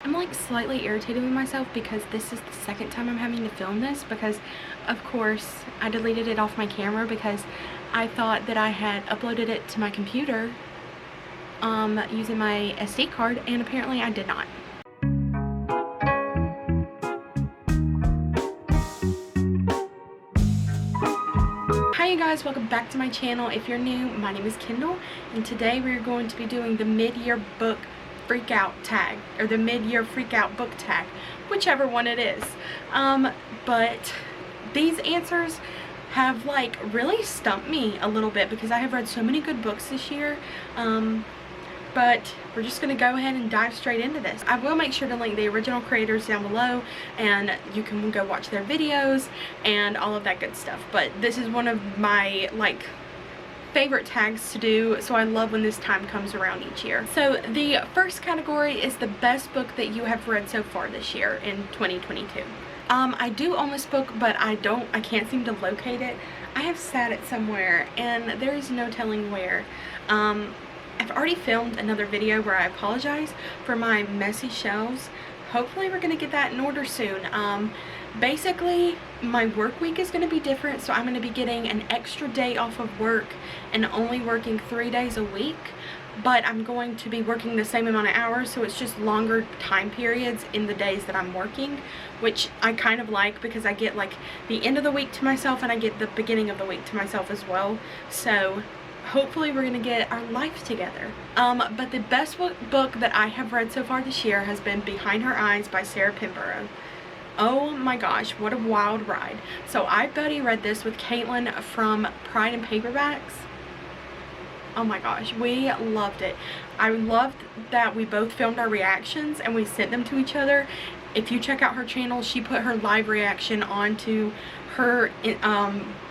I'm like slightly irritated with myself because this is the second time I'm having to film this, because of course I deleted it off my camera because I thought that I had uploaded it to my computer using my SD card, and apparently I did not. Hi you guys, welcome back to my channel. If you're new, my name is Kendall, and today we're going to be doing the mid-year book freakout tag, or the mid-year freakout book tag, whichever one it is. But these answers have like really stumped me a little bit because I have read so many good books this year. But we're just going to go ahead and dive straight into this. I will make sure to link the original creators down below, and you can go watch their videos and all of that good stuff. But this is one of my like favorite tags to do, so I love when this time comes around each year. So the first category is the best book that you have read so far this year in 2022. I do own this book, but I can't seem to locate it. I have sat it somewhere and there is no telling where. I've already filmed another video where I apologize for my messy shelves. Hopefully we're going to get that in order soon. Basically, my work week is going to be different, so I'm going to be getting an extra day off of work and only working 3 days a week. But I'm going to be working the same amount of hours, so it's just longer time periods in the days that I'm working, which I kind of like because I get like the end of the week to myself and I get the beginning of the week to myself as well. So hopefully we're gonna get our life together. But the best book that I have read so far this year has been Behind Her Eyes by Sarah Pinborough. Oh my gosh, what a wild ride. So I buddy read this with Caitlin from Pride and Paperbacks. Oh my gosh, we loved it. I loved that we both filmed our reactions and we sent them to each other. If you check out her channel, she put her live reaction onto her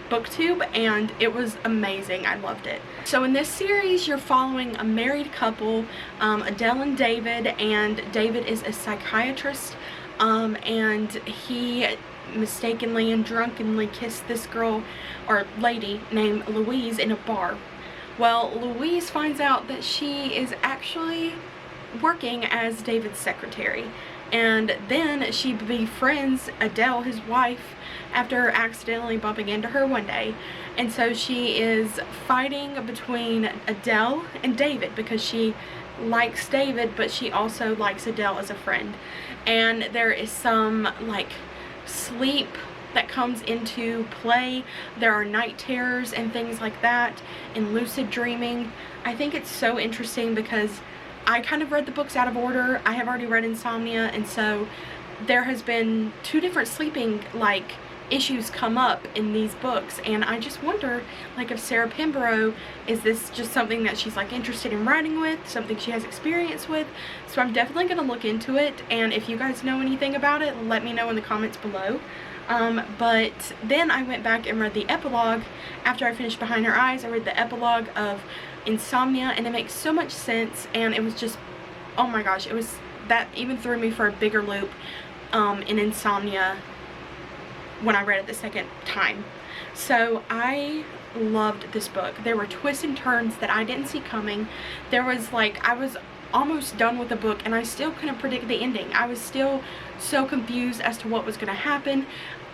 booktube, and it was amazing. I loved it. So in this series you're following a married couple, Adele and David is a psychiatrist, and he mistakenly and drunkenly kissed this girl or lady named Louise in a bar. Well, Louise finds out that she is actually working as David's secretary, and then she befriends Adele, his wife, after accidentally bumping into her one day. And so she is fighting between Adele and David because she likes David, but she also likes Adele as a friend. And there is some like sleep that comes into play. There are night terrors and things like that, and lucid dreaming. I think it's so interesting because I kind of read the books out of order. I have already read Insomnia, and so there has been two different sleeping like issues come up in these books, and I just wonder like if Sarah Pinborough, is this just something that she's like interested in writing with, something she has experience with? So I'm definitely going to look into it, and if you guys know anything about it, let me know in the comments below. But then I went back and read the epilogue. After I finished Behind Her Eyes, I read the epilogue of Insomnia, and it makes so much sense, and it was just, oh my gosh, it was, that even threw me for a bigger loop in Insomnia when I read it the second time. So I loved this book. There were twists and turns that I didn't see coming. There was like, I was almost done with the book and I still couldn't predict the ending. I was still so confused as to what was going to happen.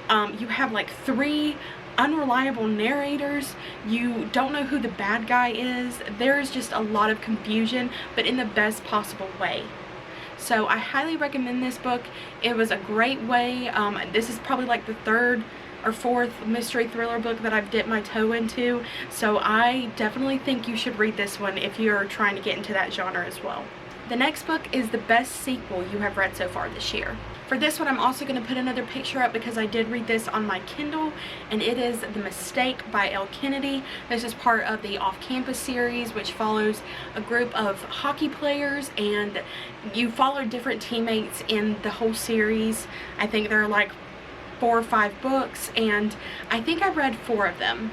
You have like 3 unreliable narrators. You don't know who the bad guy is. There is just a lot of confusion, but in the best possible way. So I highly recommend this book. It was a great way. This is probably like the 3rd or 4th mystery thriller book that I've dipped my toe into. So I definitely think you should read this one if you're trying to get into that genre as well. The next book is the best sequel you have read so far this year. For this one, I'm also going to put another picture up because I did read this on my Kindle, and it is The Mistake by Elle Kennedy. This is part of the Off Campus series, which follows a group of hockey players, and you follow different teammates in the whole series. I think there are like 4 or 5 books, and I think I read 4 of them.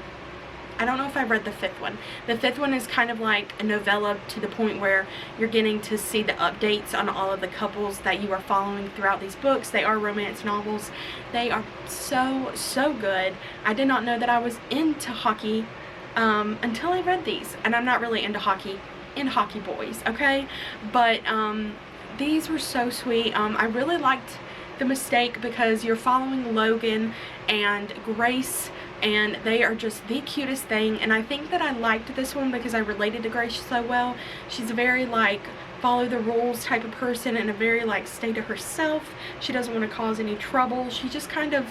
I don't know if I read the 5th one. The 5th one is kind of like a novella to the point where you're getting to see the updates on all of the couples that you are following throughout these books. They are romance novels. They are so good. I did not know that I was into hockey until I read these, and I'm not really into hockey Hockey Boys, okay? But these were so sweet. I really liked The Mistake because you're following Logan and Grace, and they are just the cutest thing. And I think that I liked this one because I related to Grace so well. She's a very like follow the rules type of person and a very like stay to herself. She doesn't want to cause any trouble. She just kind of,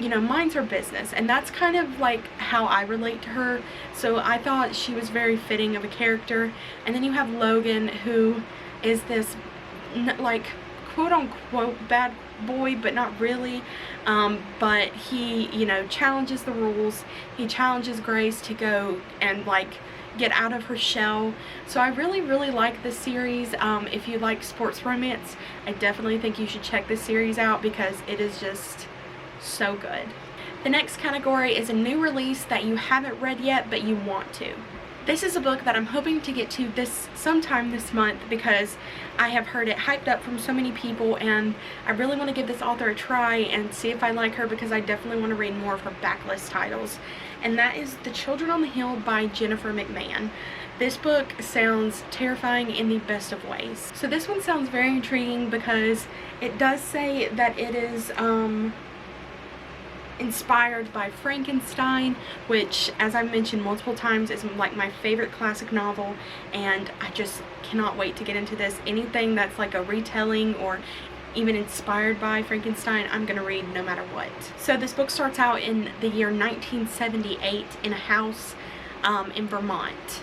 you know, minds her business, and that's kind of like how I relate to her. So I thought she was very fitting of a character. And then you have Logan, who is this like quote unquote bad boy, but not really. But he, you know, challenges the rules. He challenges Grace to go and like get out of her shell. So I really like this series. If you like sports romance, I definitely think you should check this series out because it is just so good. The next category is a new release that you haven't read yet but you want to. This is a book that I'm hoping to get to sometime this month because I have heard it hyped up from so many people, and I really want to give this author a try and see if I like her because I definitely want to read more of her backlist titles. And that is The Children on the Hill by Jennifer McMahon. This book sounds terrifying in the best of ways. So this one sounds very intriguing because it does say that it is inspired by Frankenstein, which, as I've mentioned multiple times, is like my favorite classic novel, and I just cannot wait to get into this. Anything that's like a retelling or even inspired by Frankenstein, I'm gonna read no matter what. So this book starts out in the year 1978 in a house in Vermont.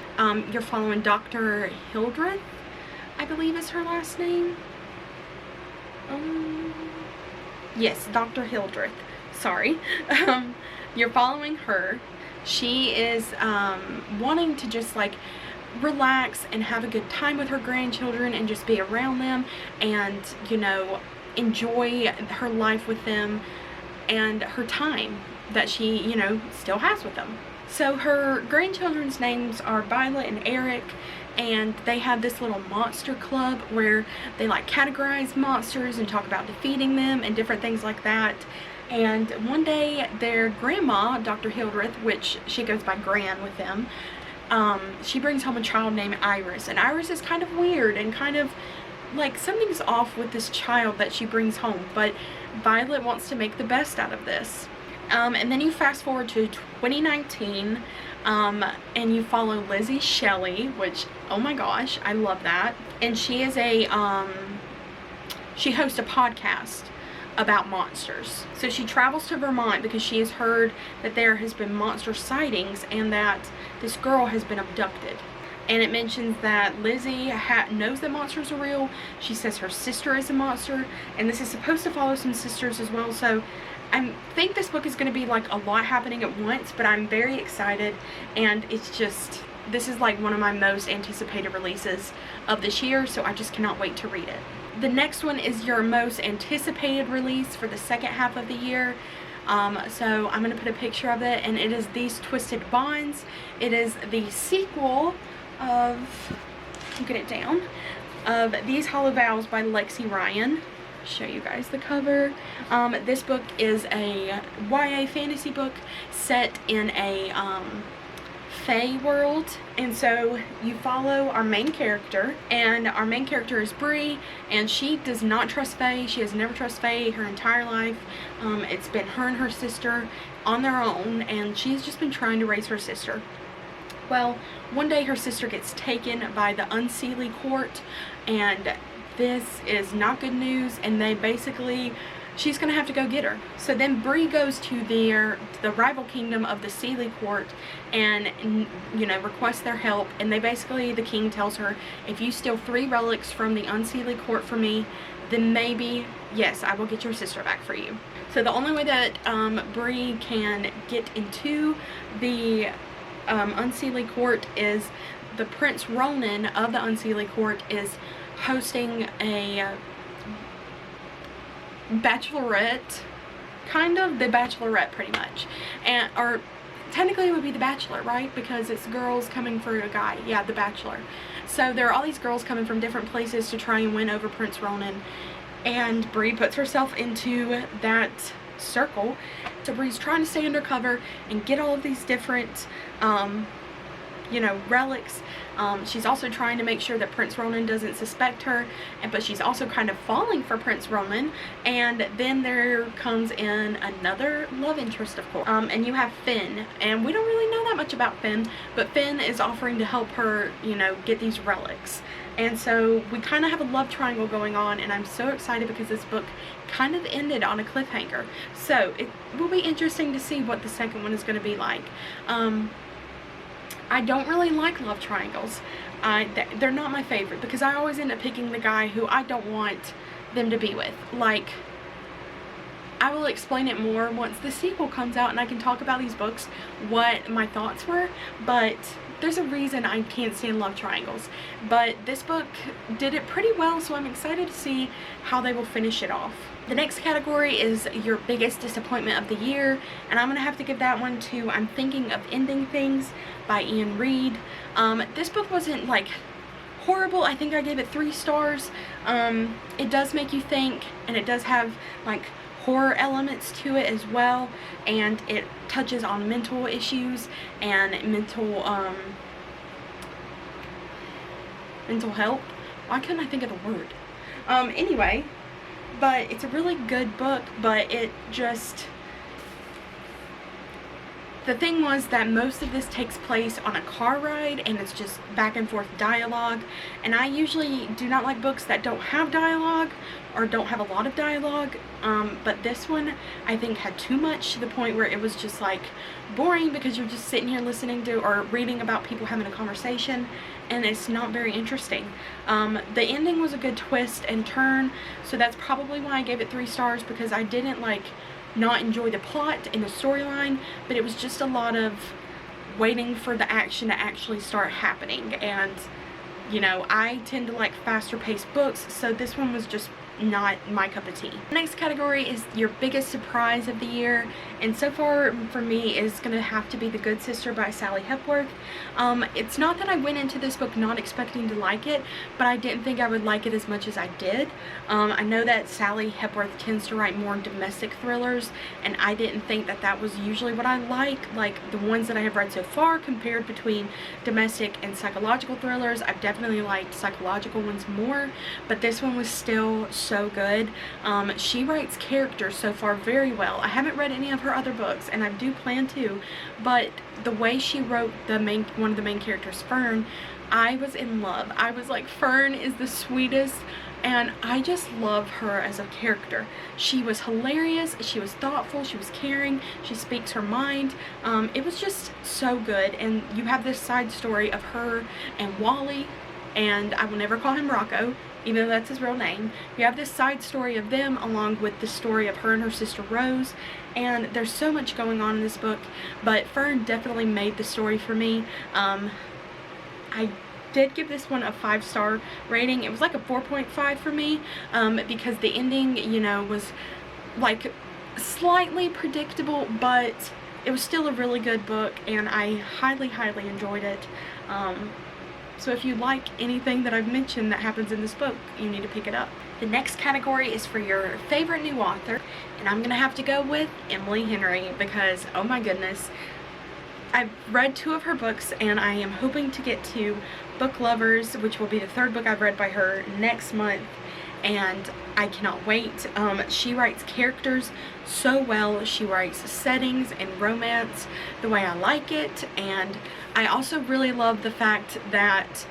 You're following Dr. Hildreth, I believe is her last name. Yes, Dr. Hildreth. Sorry. You're following her. She is wanting to just like relax and have a good time with her grandchildren and just be around them and, you know, enjoy her life with them and her time that she, you know, still has with them. So her grandchildren's names are Violet and Eric, and they have this little monster club where they like categorize monsters and talk about defeating them and different things like that. And one day their grandma, Dr. Hildreth, which she goes by Gran with them, she brings home a child named Iris. And Iris is kind of weird and kind of like something's off with this child that she brings home. But Violet wants to make the best out of this. And then you fast forward to 2019, and you follow Lizzie Shelley, which, oh my gosh, I love that. And she is she hosts a podcast about monsters. So she travels to Vermont because she has heard that there has been monster sightings and that this girl has been abducted. And it mentions that Lizzie knows that monsters are real. She says her sister is a monster, and this is supposed to follow some sisters as well. So I think this book is going to be like a lot happening at once, but I'm very excited, and it's just, this is like one of my most anticipated releases of this year, so I just cannot wait to read it. The next one is your most anticipated release for the second half of the year. So I'm going to put a picture of it, and it is These Twisted Bonds. It is the sequel of, get it down, of These Hollow Vows by Lexi Ryan. Show you guys the cover. This book is a YA fantasy book set in a Fae world, and so you follow our main character, and our main character is Bree, and she does not trust Fae. She has never trusted Fae her entire life. It's been her and her sister on their own, and she's just been trying to raise her sister. Well, one day her sister gets taken by the Unseelie Court, and this is not good news, and they basically, she's gonna have to go get her. So then Bree goes to the rival kingdom of the Seelie Court and, you know, requests their help, and they basically, the king tells her, if you steal 3 relics from the Unseelie Court for me, then maybe, yes, I will get your sister back for you. So the only way that Bree can get into the Unseelie Court is the Prince Ronan of the Unseelie Court is hosting a bachelorette, kind of the Bachelorette pretty much, and or technically it would be the Bachelor, right, because it's girls coming for a guy. Yeah, the Bachelor. So there are all these girls coming from different places to try and win over Prince Ronan, and Bree puts herself into that circle. So Bree's trying to stay undercover and get all of these different you know, relics. She's also trying to make sure that Prince Ronan doesn't suspect her, but she's also kind of falling for Prince Ronan. And then there comes in another love interest, of course, and you have Finn, and we don't really know that much about Finn, but Finn is offering to help her, you know, get these relics. And so we kind of have a love triangle going on, and I'm so excited because this book kind of ended on a cliffhanger. So it will be interesting to see what the second one is going to be like. I don't really like love triangles. They're not my favorite because I always end up picking the guy who I don't want them to be with. Like, I will explain it more once the sequel comes out and I can talk about these books, what my thoughts were, but there's a reason I can't stand love triangles. But this book did it pretty well, so I'm excited to see how they will finish it off. The next category is your biggest disappointment of the year, and I'm going to have to give that one to I'm Thinking of Ending Things by Ian Reid. This book wasn't like horrible. I think I gave it 3 stars. It does make you think, and it does have like horror elements to it as well, and it touches on mental issues and mental health. Why couldn't I think of the word? Anyway, but it's a really good book, but it just, the thing was that most of this takes place on a car ride, and it's just back and forth dialogue, and I usually do not like books that don't have dialogue or don't have a lot of dialogue, but this one I think had too much, to the point where it was just like boring because you're just sitting here listening to or reading about people having a conversation, and it's not very interesting. The ending was a good twist and turn, so that's probably why I gave it 3 stars, because I didn't like not enjoy the plot and the storyline, but it was just a lot of waiting for the action to actually start happening, and you know, I tend to like faster paced books, so this one was just not my cup of tea. The next category is your biggest surprise of the year, and so far for me is going to have to be The Good Sister by Sally Hepworth. It's not that I went into this book not expecting to like it, but I didn't think I would like it as much as I did. I know that Sally Hepworth tends to write more domestic thrillers, and I didn't think that that was usually what I like the ones that I have read so far compared between domestic and psychological thrillers. I've definitely liked psychological ones more, but this one was still so good. She writes characters so far very well. I haven't read any of her other books, and I do plan to, but the way she wrote one of the main characters, Fern, I was in love. I was like, Fern is the sweetest, and I just love her as a character. She was hilarious, she was thoughtful, she was caring, she speaks her mind. It was just so good, and you have this side story of her and Wally, and I will never call him Rocco, even though that's his real name. You have this side story of them along with the story of her and her sister Rose, and there's so much going on in this book, but Fern definitely made the story for me. I did give this one a 5-star rating. It was like a 4.5 for me, because the ending, you know, was like slightly predictable, but it was still a really good book, and I highly enjoyed it. So if you like anything that I've mentioned that happens in this book, you need to pick it up. The next category is for your favorite new author, and I'm gonna have to go with Emily Henry, because oh my goodness, I've read 2 of her books, and I am hoping to get to Book Lovers, which will be the 3rd book I've read by her next month, and I cannot wait. She writes characters so well. She writes settings and romance the way I like it, and I also really love the fact that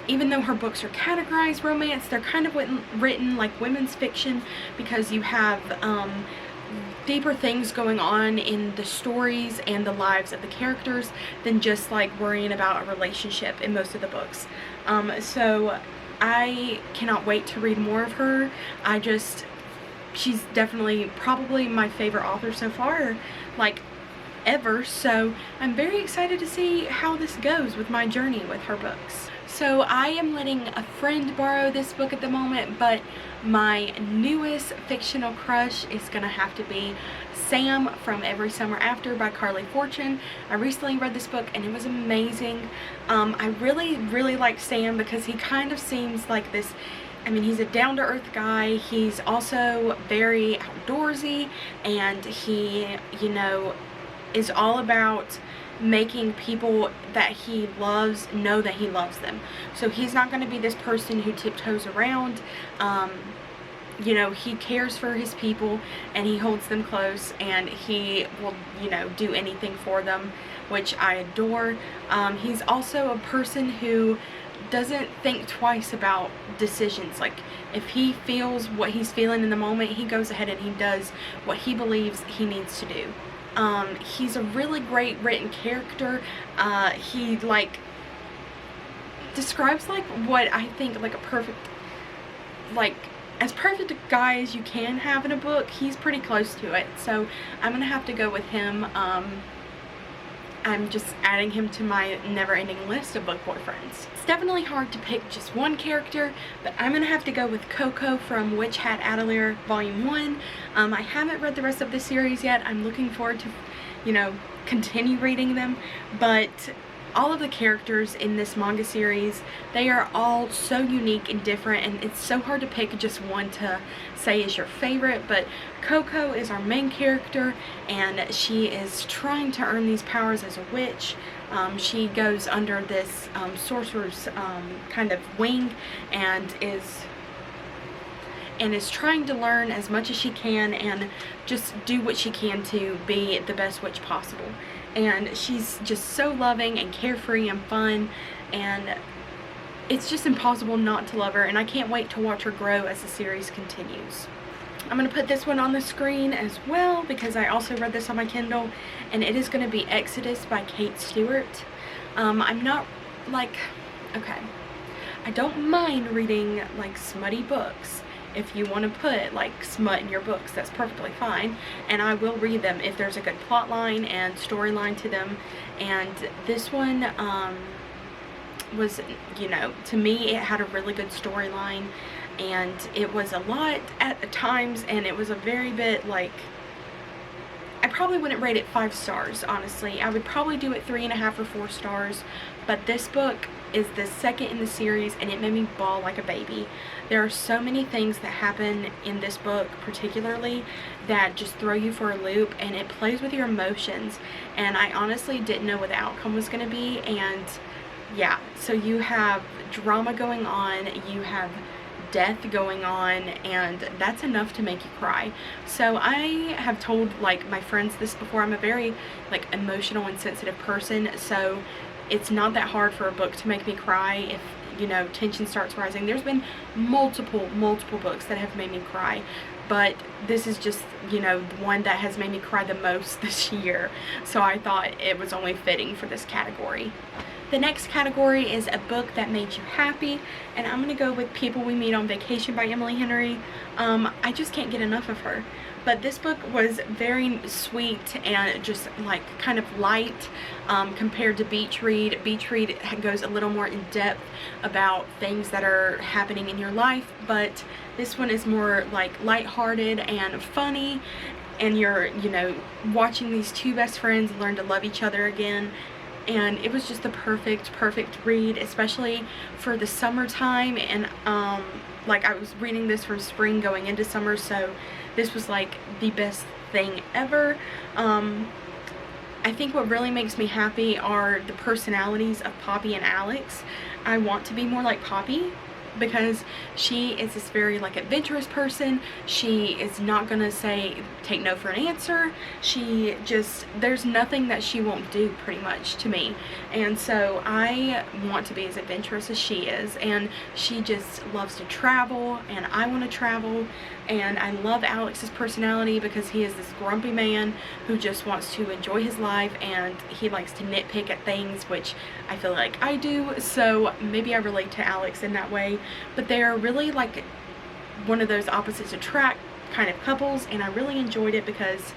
even though her books are categorized romance, they're kind of written like women's fiction, because you have deeper things going on in the stories and the lives of the characters than just like worrying about a relationship in most of the books. So I cannot wait to read more of her. She's definitely probably my favorite author so far, like ever, so I'm very excited to see how this goes with my journey with her books. So I am letting a friend borrow this book at the moment, but my newest fictional crush is gonna have to be Sam from Every Summer After by Carly Fortune. I recently read this book and it was amazing. I really like Sam because he kind of seems like this, I mean, he's a down-to-earth guy. He's also very outdoorsy, and he, you know, is all about making people that he loves know that he loves them. So he's not going to be this person who tiptoes around. You know, he cares for his people and he holds them close, and he will, you know, do anything for them, which I adore. He's also a person who doesn't think twice about decisions. Like, if he feels what he's feeling in the moment, he goes ahead and he does what he believes he needs to do. He's a really great written character. He like describes like what I think like a perfect, like as perfect a guy as you can have in a book. He's pretty close to it, so I'm gonna have to go with him. I'm just adding him to my never-ending list of book boyfriends. It's definitely hard to pick just one character, but I'm gonna have to go with Coco from Witch Hat Atelier Volume 1. I haven't read the rest of the series yet. I'm looking forward to, you know, continue reading them, but all of the characters in this manga series, they are all so unique and different, and it's so hard to pick just one to say is your favorite. But Coco is our main character, and she is trying to earn these powers as a witch. She goes under this sorcerer's kind of wing, and is trying to learn as much as she can and just do what she can to be the best witch possible. And she's just so loving and carefree and fun, and it's just impossible not to love her, and I can't wait to watch her grow as the series continues. I'm going to put this one on the screen as well because I also read this on my Kindle, and it is going to be Exodus by Kate Stewart. I'm not like, okay, I don't mind reading like smutty books. If you want to put like smut in your books, that's perfectly fine, and I will read them if there's a good plot line and storyline to them. And this one was, you know, to me it had a really good storyline, and it was a lot at times, and it was a very bit like, I probably wouldn't rate it 5 stars, honestly. I would probably do it 3.5 or 4 stars, but this book is the second in the series, and it made me bawl like a baby. There are so many things that happen in this book particularly that just throw you for a loop, and it plays with your emotions, and I honestly didn't know what the outcome was going to be. And yeah, so you have drama going on, you have death going on, and that's enough to make you cry. So I have told like my friends this before, I'm a very like emotional and sensitive person, so it's not that hard for a book to make me cry if, you know, tension starts rising. There's been multiple books that have made me cry, but this is just, you know, one that has made me cry the most this year, so I thought it was only fitting for this category. The next category is a book that made you happy, and I'm going to go with People We Meet on Vacation by Emily Henry. I just can't get enough of her. But this book was very sweet and just like kind of light compared to Beach Read. Beach Read goes a little more in depth about things that are happening in your life, but this one is more like lighthearted and funny, and you're, you know, watching these two best friends learn to love each other again. And it was just the perfect read, especially for the summertime. And like, I was reading this from spring going into summer, so this was like the best thing ever. I think what really makes me happy are the personalities of Poppy and Alex. I want to be more like Poppy, because she is this very like adventurous person. She is not gonna take no for an answer. She just, there's nothing that she won't do pretty much to me, and so I want to be as adventurous as she is. And she just loves to travel, and I want to travel. And I love Alex's personality because he is this grumpy man who just wants to enjoy his life, and he likes to nitpick at things, which I feel like I do, so maybe I relate to Alex in that way. But they are really like one of those opposites attract kind of couples, and I really enjoyed it because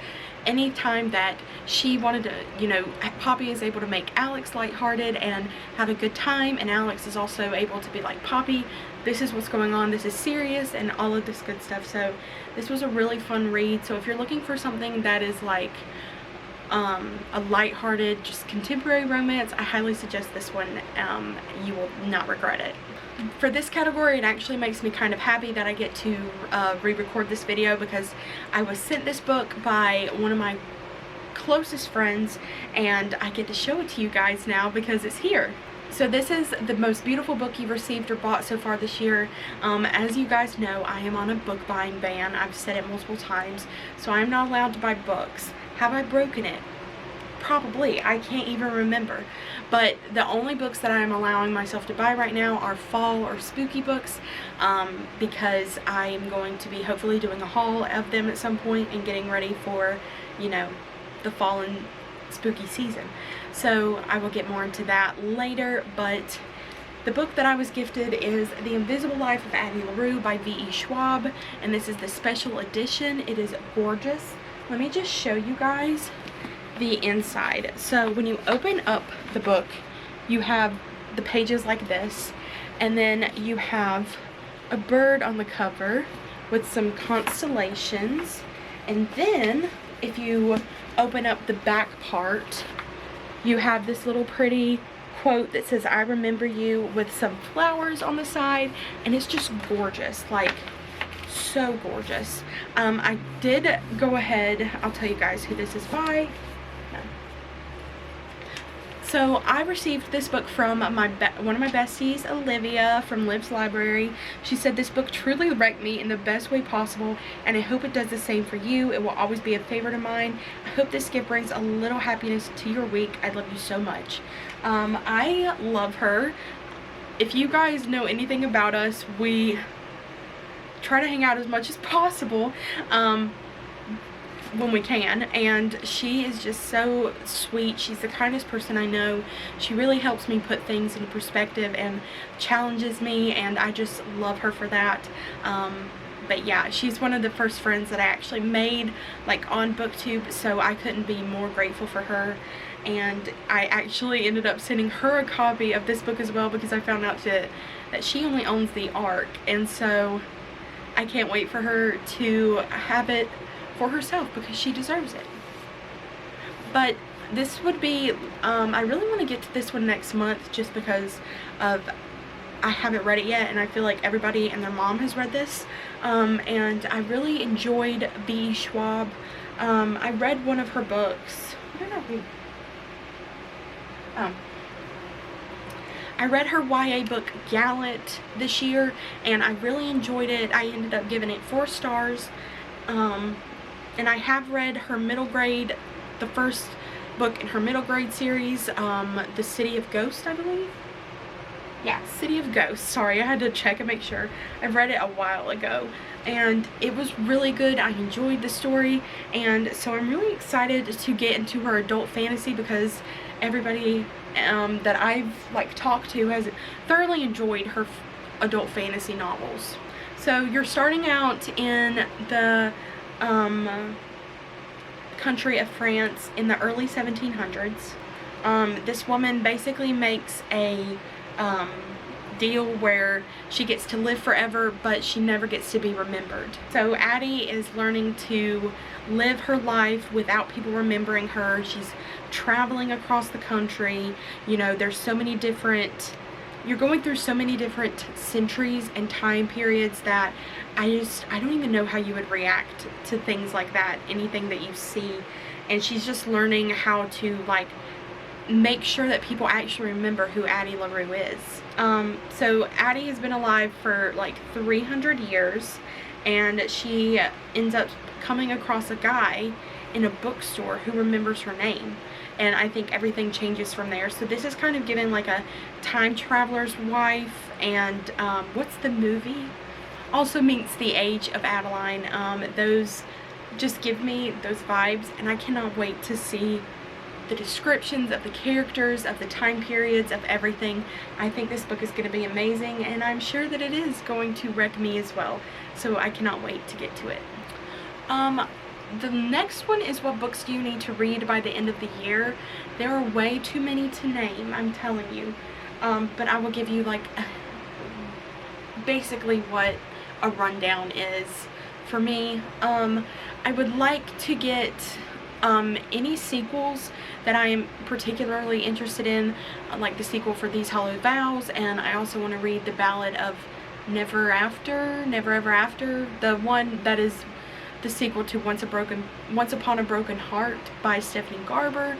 anytime that she wanted to, you know, Poppy is able to make Alex lighthearted and have a good time, and Alex is also able to be like, Poppy, this is what's going on, this is serious, and all of this good stuff. So this was a really fun read. So if you're looking for something that is like a lighthearted, just contemporary romance, I highly suggest this one. You will not regret it. For this category, it actually makes me kind of happy that I get to re-record this video, because I was sent this book by one of my closest friends, and I get to show it to you guys now because it's here. So this is the most beautiful book you've received or bought so far this year. As you guys know, I am on a book buying ban. I've said it multiple times, so I'm not allowed to buy books. Have I broken it? Probably. I can't even remember. But the only books that I'm allowing myself to buy right now are fall or spooky books, because I'm going to be hopefully doing a haul of them at some point and getting ready for, you know, the fall and spooky season. So I will get more into that later, but the book that I was gifted is The Invisible Life of Addie LaRue by V.E. Schwab, and this is the special edition. It is gorgeous. Let me just show you guys the inside. So when you open up the book, you have the pages like this, and then you have a bird on the cover with some constellations, and then if you open up the back part, you have this little pretty quote that says, "I remember you," with some flowers on the side, and it's just gorgeous, like so gorgeous. I did go ahead, I'll tell you guys who this is by. So I received this book from one of my besties, Olivia from Liv's Library. She said, "This book truly wrecked me in the best way possible, and I hope it does the same for you. It will always be a favorite of mine. I hope this gift brings a little happiness to your week. I love you so much." I love her. If you guys know anything about us, we try to hang out as much as possible when we can, and she is just so sweet. She's the kindest person I know. She really helps me put things into perspective and challenges me, and I just love her for that. But yeah, she's one of the first friends that I actually made, like, on BookTube, so I couldn't be more grateful for her. And I actually ended up sending her a copy of this book as well, because I found out that she only owns the ARC, and so I can't wait for her to have it for herself because she deserves it. But this would be, I really want to get to this one next month just because of, I haven't read it yet, and I feel like everybody and their mom has read this. And I really enjoyed V.E. Schwab. I read one of her books. What did I read? I read her YA book Gallant this year, and I really enjoyed it. I ended up giving it 4 stars. And I have read her middle grade, the first book in her middle grade series, The City of Ghosts, I believe. Yeah, City of Ghosts. Sorry, I had to check and make sure. I read it a while ago, and it was really good. I enjoyed the story, and so I'm really excited to get into her adult fantasy because everybody that I've talked to has thoroughly enjoyed her adult fantasy novels. So you're starting out in the country of France in the early 1700s. This woman basically makes a deal where she gets to live forever, but she never gets to be remembered. So Addie is learning to live her life without people remembering her. She's traveling across the country. You know, there's so many different, you're going through so many different centuries and time periods that I don't even know how you would react to things like that, anything that you see. And she's just learning how to make sure that people actually remember who Addie LaRue is. So Addie has been alive for 300 years, and she ends up coming across a guy in a bookstore who remembers her name, and I think everything changes from there. So this is kind of given a time traveler's wife, and what's the movie? Also meets the age of Adeline. Those just give me those vibes, and I cannot wait to see the descriptions of the characters, of the time periods, of everything. I think this book is going to be amazing, and I'm sure that it is going to wreck me as well. So I cannot wait to get to it. The next one is What Books Do You Need to Read by the End of the Year? There are way too many to name, I'm telling you. But I will give you basically what a rundown is for me. I would like to get any sequels that I am particularly interested in, like the sequel for These Hollow Vows, and I also want to read The Ballad of Never Ever After, the one that is the sequel to Once Upon a Broken Heart by Stephanie Garber.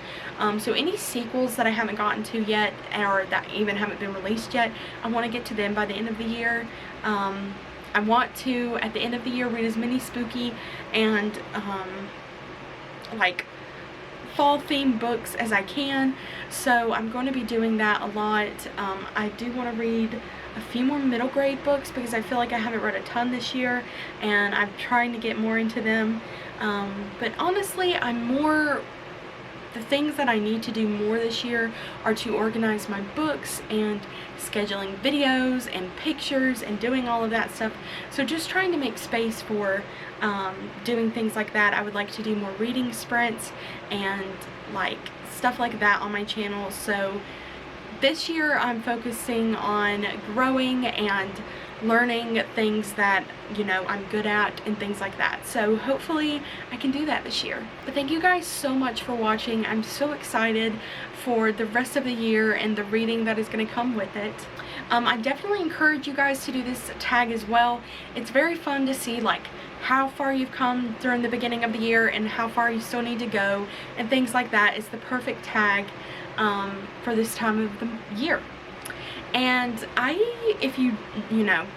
So any sequels that I haven't gotten to yet, or that even haven't been released yet, I want to get to them by the end of the year. I want to, at the end of the year, read as many spooky and like fall themed books as I can. So I'm going to be doing that a lot. I do want to read a few more middle grade books because I feel like I haven't read a ton this year, and I'm trying to get more into them. But honestly, the things that I need to do more this year are to organize my books and scheduling videos and pictures and doing all of that stuff. So just trying to make space for doing things like that. I would like to do more reading sprints and like stuff like that on my channel. So this year I'm focusing on growing and learning things that, you know, I'm good at and things like that. So hopefully I can do that this year. But thank you guys so much for watching. I'm so excited for the rest of the year and the reading that is going to come with it. I definitely encourage you guys to do this tag as well. It's very fun to see like how far you've come during the beginning of the year and how far you still need to go and things like that. It's the perfect tag for this time of the year. And if you know,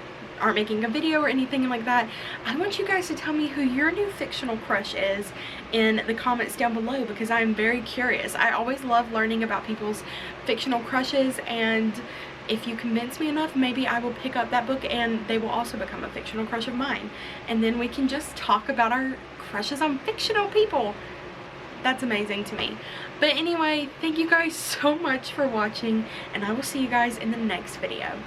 aren't making a video or anything like that, I want you guys to tell me who your new fictional crush is in the comments down below, because I'm very curious. I always love learning about people's fictional crushes, and if you convince me enough, maybe I will pick up that book and they will also become a fictional crush of mine. And then we can just talk about our crushes on fictional people. That's amazing to me. But anyway, thank you guys so much for watching, and I will see you guys in the next video.